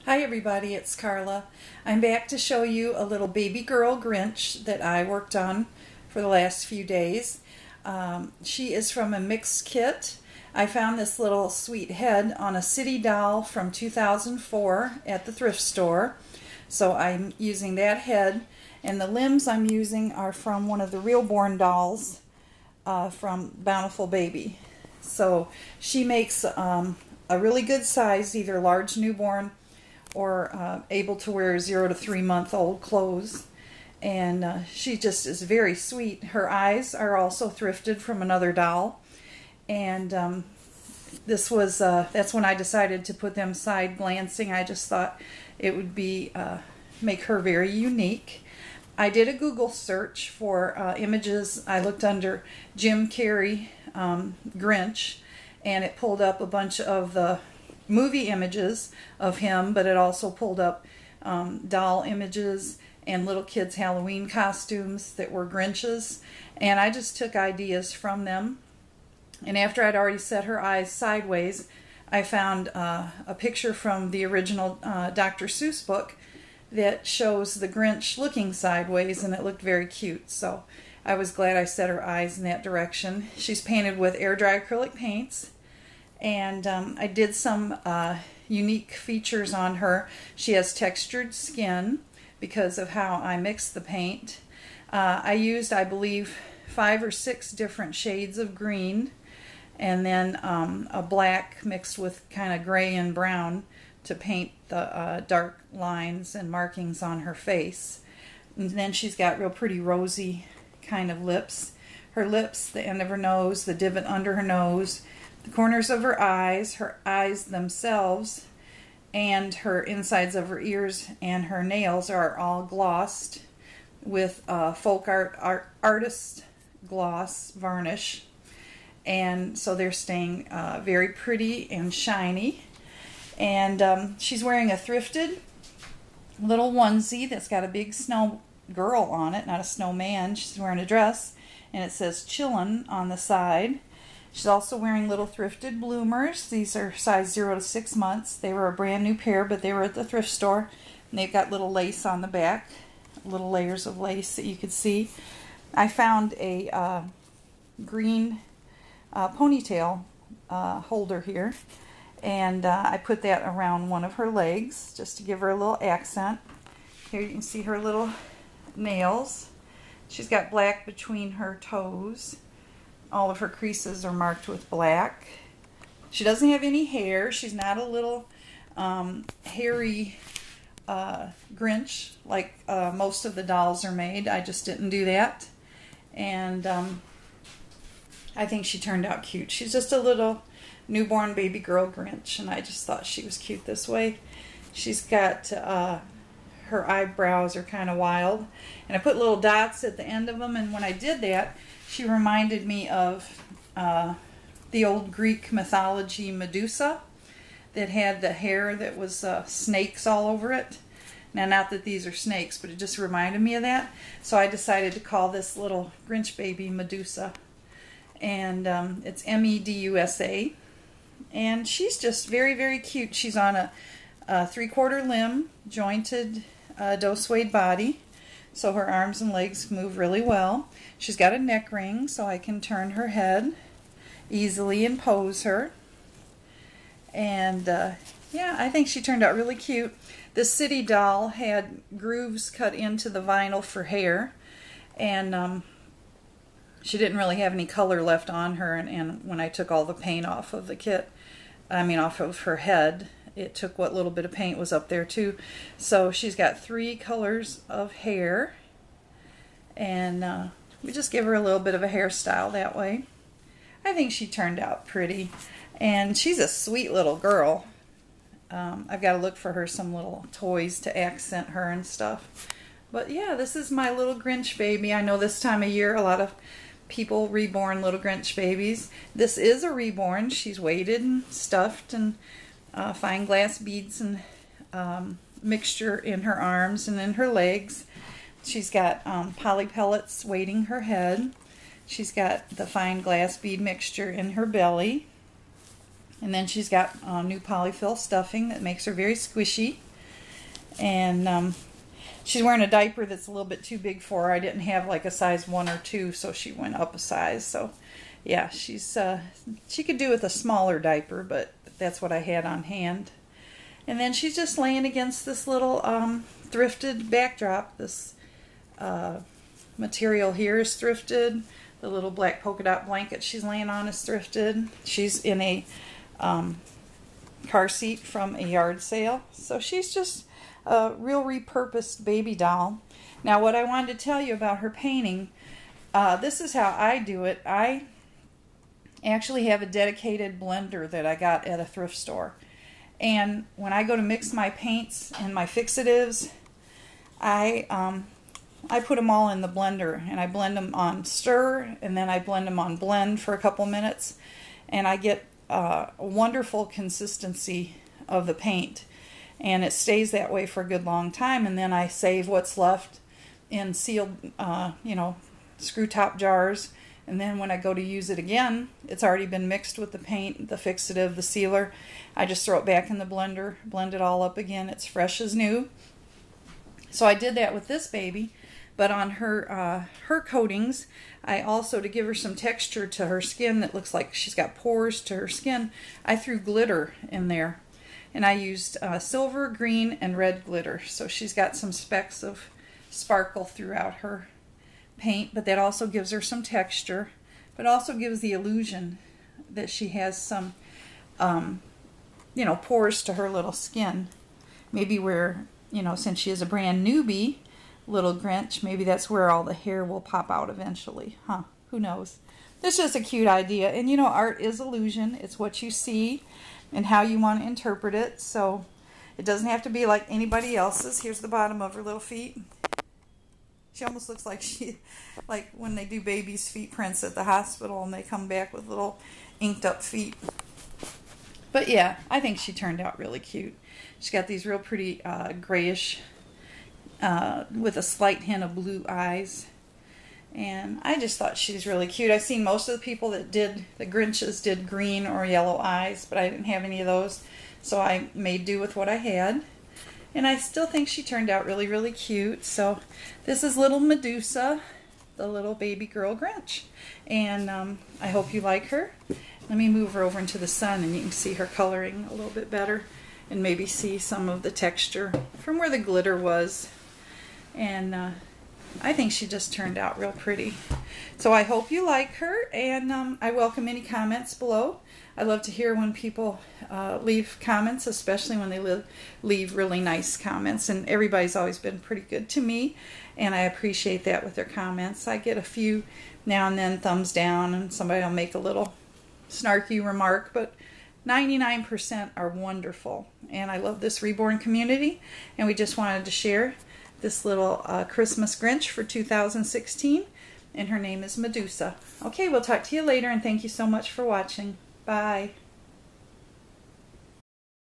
Hi everybody, it's Carla. I'm back to show you a little baby girl Grinch that I worked on for the last few days. She is from a mixed kit. I found this little sweet head on a City doll from 2004 at the thrift store. So I'm using that head, and the limbs I'm using are from one of the Reborn dolls from Bountiful Baby. So she makes a really good size, either large newborn or able to wear 0 to 3 month old clothes, and she just is very sweet. Her eyes are also thrifted from another doll, and this was that's when I decided to put them side glancing. I just thought it would be make her very unique. I did a Google search for images. I looked under Jim Carrey Grinch, and it pulled up a bunch of the movie images of him, but it also pulled up doll images and little kids' Halloween costumes that were Grinches, and I just took ideas from them. And after I'd already set her eyes sideways, I found a picture from the original Dr. Seuss book that shows the Grinch looking sideways, and it looked very cute, so I was glad I set her eyes in that direction. She's painted with air dry acrylic paints, and I did some unique features on her. She has textured skin because of how I mixed the paint. I used, I believe, 5 or 6 different shades of green, and then a black mixed with kind of gray and brown to paint the dark lines and markings on her face. And then she's got real pretty rosy kind of lips. Her lips, the end of her nose, the divot under her nose, the corners of her eyes themselves, and her insides of her ears and her nails are all glossed with folk artist gloss varnish, and so they're staying very pretty and shiny. And she's wearing a thrifted little onesie that's got a big snow girl on it, not a snowman. She's wearing a dress, and it says "Chillin" on the side. She's also wearing little thrifted bloomers. These are size 0 to 6 months. They were a brand new pair, but they were at the thrift store. And they've got little lace on the back, little layers of lace that you could see. I found a green ponytail holder here, and I put that around one of her legs just to give her a little accent. Here you can see her little nails. She's got black between her toes. All of her creases are marked with black. She doesn't have any hair. She's not a little hairy Grinch like most of the dolls are made. I just didn't do that. And I think she turned out cute. She's just a little newborn baby girl Grinch, and I just thought she was cute this way. She's got her eyebrows are kind of wild, and I put little dots at the end of them, and when I did that, she reminded me of the old Greek mythology Medusa that had the hair that was snakes all over it. Now, not that these are snakes, but it just reminded me of that. So I decided to call this little Grinch baby Medusa. And it's Medusa. And she's just very, very cute. She's on a 3/4 limb, jointed doe suede body. So her arms and legs move really well. She's got a neck ring, so I can turn her head easily and pose her. And yeah, I think she turned out really cute. This City doll had grooves cut into the vinyl for hair, and she didn't really have any color left on her. And when I took all the paint off of the kit, off of her head, it took what little bit of paint was up there too. So she's got 3 colors of hair, and we just give her a little bit of a hairstyle that way. I think she turned out pretty, and she's a sweet little girl. I've got to look for her some little toys to accent her and stuff. But yeah, this is my little Grinch baby. I know this time of year a lot of people reborn little Grinch babies. This is a reborn. She's weighted and stuffed, and fine glass beads and mixture in her arms and in her legs. She's got poly-pellets weighting her head. She's got the fine glass bead mixture in her belly. And then she's got new polyfil stuffing that makes her very squishy. And she's wearing a diaper that's a little bit too big for her. I didn't have like a size 1 or 2, so she went up a size. So yeah, she could do with a smaller diaper, but that's what I had on hand. And then she's just laying against this little thrifted backdrop. This material here is thrifted. The little black polka dot blanket she's laying on is thrifted. She's in a car seat from a yard sale. So she's just a real repurposed baby doll. Now what I wanted to tell you about her painting, this is how I do it. I actually have a dedicated blender that I got at a thrift store. And when I go to mix my paints and my fixatives, I put them all in the blender, and I blend them on stir, and then I blend them on blend for a couple minutes, and I get a wonderful consistency of the paint, and it stays that way for a good long time. And then I save what's left in sealed, screw top jars, and then when I go to use it again, it's already been mixed with the paint, the fixative, the sealer. I just throw it back in the blender, blend it all up again. It's fresh as new. So I did that with this baby. But on her coatings, I also, to give her some texture to her skin that looks like she's got pores to her skin, I threw glitter in there. And I used silver, green, and red glitter. So she's got some specks of sparkle throughout her paint, but that also gives her some texture, but also gives the illusion that she has some, pores to her little skin. Maybe where, since she is a brand newbie, little Grinch, maybe that's where all the hair will pop out eventually. Who knows? This is just a cute idea. And art is illusion. It's what you see and how you want to interpret it. So it doesn't have to be like anybody else's. Here's the bottom of her little feet. She almost looks like when they do babies' feet prints at the hospital and they come back with little inked up feet. But yeah, I think she turned out really cute. She's got these real pretty grayish with a slight hint of blue eyes. And I just thought she's really cute. I've seen most of the people that did the Grinches did green or yellow eyes, but I didn't have any of those. So I made do with what I had. And I still think she turned out really, really cute. So this is little Medusa, the little baby girl Grinch. And I hope you like her. Let me move her over into the sun and you can see her coloring a little bit better. And maybe see some of the texture from where the glitter was. And I think she just turned out real pretty. So I hope you like her, and I welcome any comments below. I love to hear when people leave comments, especially when they leave really nice comments. And everybody's always been pretty good to me, and I appreciate that with their comments. I get a few now and then thumbs down, and somebody will make a little snarky remark, but 99% are wonderful. And I love this Reborn community, and we just wanted to share this little Christmas Grinch for 2016, and her name is Medusa. Okay, we'll talk to you later, and thank you so much for watching. Bye.